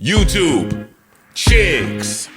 YouTube, chicks.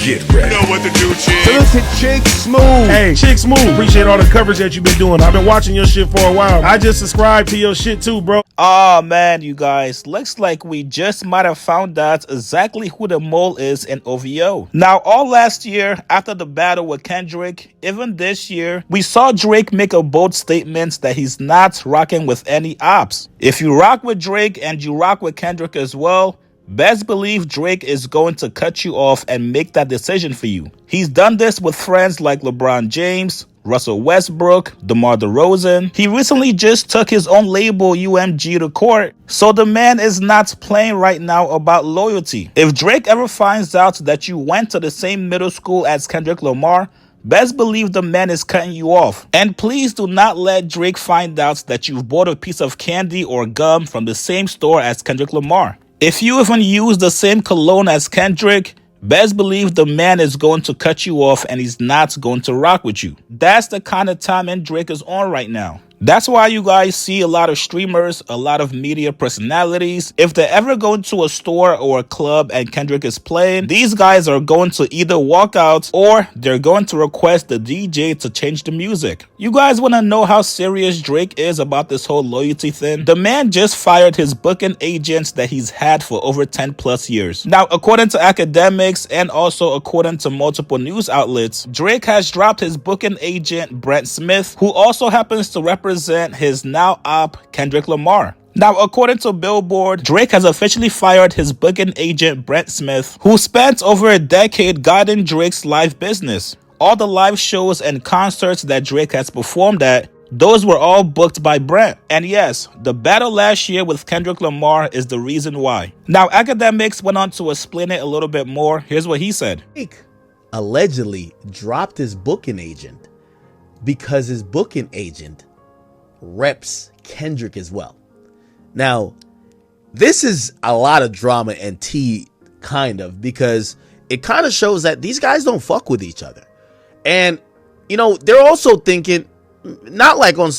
Get ready. You know what to do, chicks. Listen, Chick Smooth. Hey, Chick Smooth, appreciate all the coverage that you've been doing. I've been watching your shit for a while. I just subscribed to your shit too, bro. Oh man, you guys, looks like we just might have found out exactly who the mole is in OVO. Now, all last year, after the battle with Kendrick, even this year, we saw Drake make a bold statement that he's not rocking with any ops. If you rock with Drake and you rock with Kendrick as well, best believe Drake is going to cut you off and make that decision for you. He's done this with friends like LeBron James, Russell Westbrook, DeMar DeRozan. He recently just took his own label UMG to court, so the man is not playing right now about loyalty. If Drake ever finds out that you went to the same middle school as Kendrick Lamar, best believe the man is cutting you off. And please do not let Drake find out that you've bought a piece of candy or gum from the same store as Kendrick Lamar. If you even use the same cologne as Kendrick, best believe the man is going to cut you off and he's not going to rock with you. That's the kind of time Drake is on right now. That's why you guys see a lot of streamers, a lot of media personalities. If they ever go into a store or a club and Kendrick is playing, these guys are going to either walk out or they're going to request the DJ to change the music. You guys want to know how serious Drake is about this whole loyalty thing? The man just fired his booking agents that he's had for over 10 plus years. Now, according to academics and also according to multiple news outlets, Drake has dropped his booking agent Brent Smith, who also happens to represent his now op Kendrick Lamar. Now, according to Billboard, Drake has officially fired his booking agent Brent Smith, who spent over a decade guiding Drake's live business. All the live shows and concerts that Drake has performed at, those were all booked by Brent. And yes, the battle last year with Kendrick Lamar is the reason why. Now, academics went on to explain it a little bit more. Here's what he said. Drake allegedly dropped his booking agent because his booking agent reps Kendrick as well. Now, this is a lot of drama and tea, kind of, because it kind of shows that these guys don't fuck with each other. And, you know, they're also thinking, not like on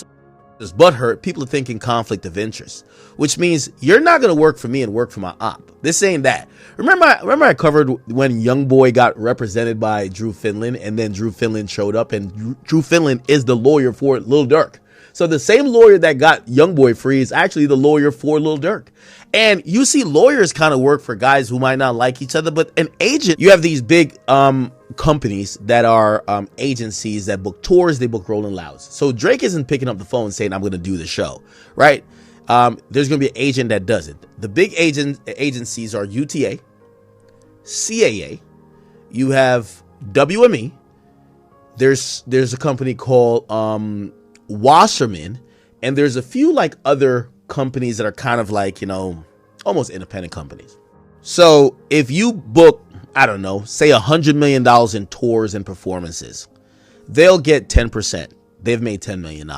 this butthurt, people are thinking conflict of interest, which means you're not going to work for me and work for my op. This ain't that. Remember I covered when Youngboy got represented by Drew Finland, and then Drew Finland showed up, and Drew Finland is the lawyer for Lil Durk. So the same lawyer that got Youngboy free is actually the lawyer for Lil Durk. And you see lawyers kind of work for guys who might not like each other, but an agent, you have these big companies that are agencies that book tours, they book Rolling Louds. So Drake isn't picking up the phone saying, I'm going to do the show, right? There's going to be an agent that does it. The big agencies are UTA, CAA, you have WME, there's a company called Wasserman, and there's a few like other companies that are kind of like, you know, almost independent companies. So if you book, I don't know, say $100 million in tours and performances, they'll get 10%. They've made $10 million,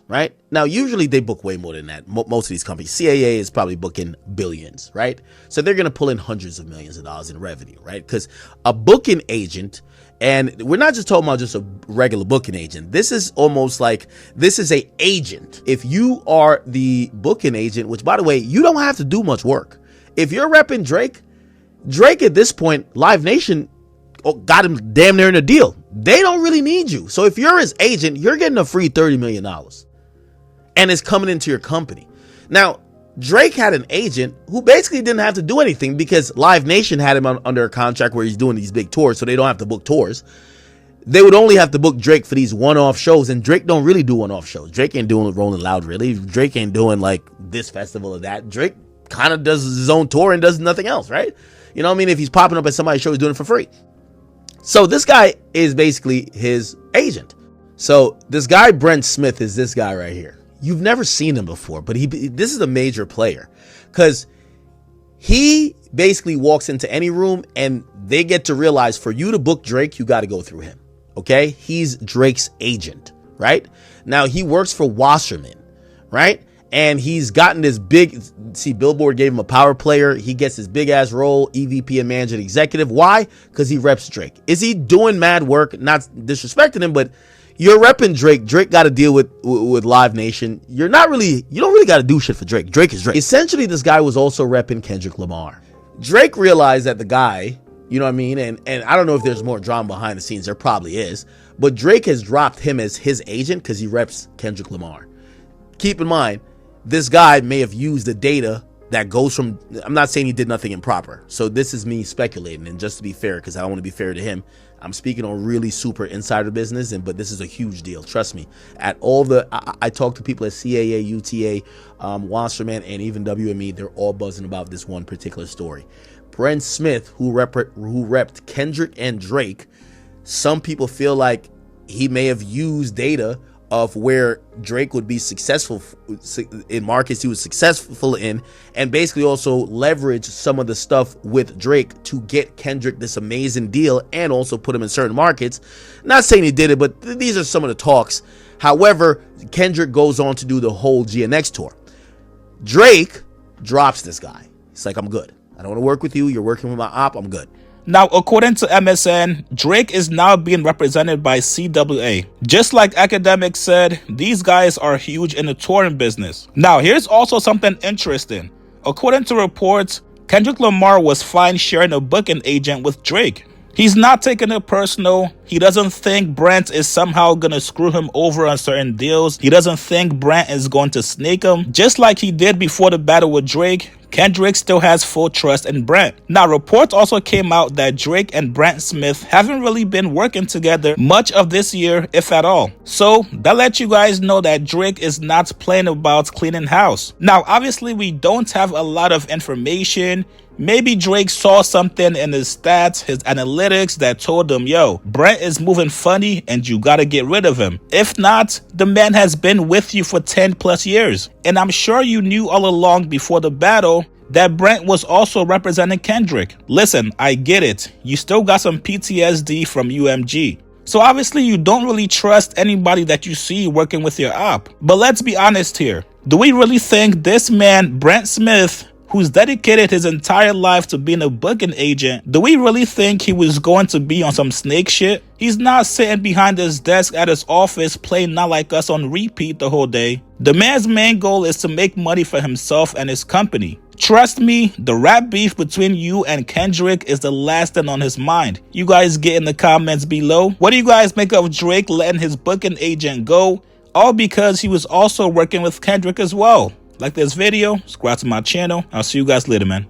right? Now, usually they book way more than that. Most of these companies, CAA is probably booking billions, right? So they're going to pull in hundreds of millions of dollars in revenue, right? Because a booking agent, and we're not just talking about just a regular booking agent. This is almost like, this is a agent. If you are the booking agent, which by the way, you don't have to do much work. If you're repping Drake at this point, Live Nation got him damn near in a deal. They don't really need you. So if you're his agent, you're getting a free $30 million. And it's coming into your company. Now, Drake had an agent who basically didn't have to do anything because Live Nation had him under a contract where he's doing these big tours, so they don't have to book tours. They would only have to book Drake for these one-off shows, and Drake don't really do one-off shows. Drake ain't doing Rolling Loud, really. Drake ain't doing, like, this festival or that. Drake kind of does his own tour and does nothing else, right? You know what I mean? If he's popping up at somebody's show, he's doing it for free. So this guy is basically his agent. So this guy, Brent Smith, is this guy right here. You've never seen him before, but this is a major player because he basically walks into any room and they get to realize for you to book Drake, you got to go through him. Okay. He's Drake's agent, right? Now he works for Wasserman, right? And he's gotten this big, see, Billboard gave him a power player. He gets this big ass role, EVP and managing executive. Why? Because he reps Drake. Is he doing mad work? Not disrespecting him, but you're repping Drake. Drake got to deal with Live Nation. You don't really got to do shit for Drake. Drake is Drake. Essentially, this guy was also repping Kendrick Lamar. Drake realized that the guy, you know what I mean? And I don't know if there's more drama behind the scenes. There probably is. But Drake has dropped him as his agent because he reps Kendrick Lamar. Keep in mind, this guy may have used the data that goes from, I'm not saying he did nothing improper. So this is me speculating. And just to be fair, because I don't want to be fair to him, I'm speaking on really super insider business, but this is a huge deal. Trust me. At all I talk to people at CAA, UTA, Wasserman, and even WME. They're all buzzing about this one particular story. Brent Smith, who repped Kendrick and Drake, some people feel like he may have used data of where Drake would be successful in markets he was successful in, and basically also leverage some of the stuff with Drake to get Kendrick this amazing deal and also put him in certain markets. Not saying he did it, but these are some of the talks. However, Kendrick goes on to do the whole GNX tour. Drake drops this guy. He's like, I'm good. I don't want to work with you. You're working with my op. I'm good. Now, according to MSN, Drake is now being represented by CWA. Just like Academics said, these guys are huge in the touring business. Now, here's also something interesting. According to reports, Kendrick Lamar was fine sharing a booking agent with Drake. He's not taking it personal. He doesn't think Brent is somehow going to screw him over on certain deals. He doesn't think Brent is going to snake him. Just like he did before the battle with Drake, Kendrick still has full trust in Brent. Now, reports also came out that Drake and Brent Smith haven't really been working together much of this year, if at all. So that lets you guys know that Drake is not playing about cleaning house. Now, obviously, we don't have a lot of information. Maybe Drake saw something in his stats, his analytics, that told him, yo, Brent is moving funny and you gotta get rid of him. If not, the man has been with you for 10 plus years. And I'm sure you knew all along before the battle that Brent was also representing Kendrick. Listen, I get it. You still got some PTSD from UMG. So obviously you don't really trust anybody that you see working with your op. But let's be honest here. Do we really think this man, Brent Smith, who's dedicated his entire life to being a booking agent, do we really think he was going to be on some snake shit? He's not sitting behind his desk at his office playing Not Like Us on repeat the whole day. The man's main goal is to make money for himself and his company. Trust me, the rap beef between you and Kendrick is the last thing on his mind. You guys get in the comments below. What do you guys make of Drake letting his booking agent go? All because he was also working with Kendrick as well. Like this video, subscribe to my channel. I'll see you guys later, man.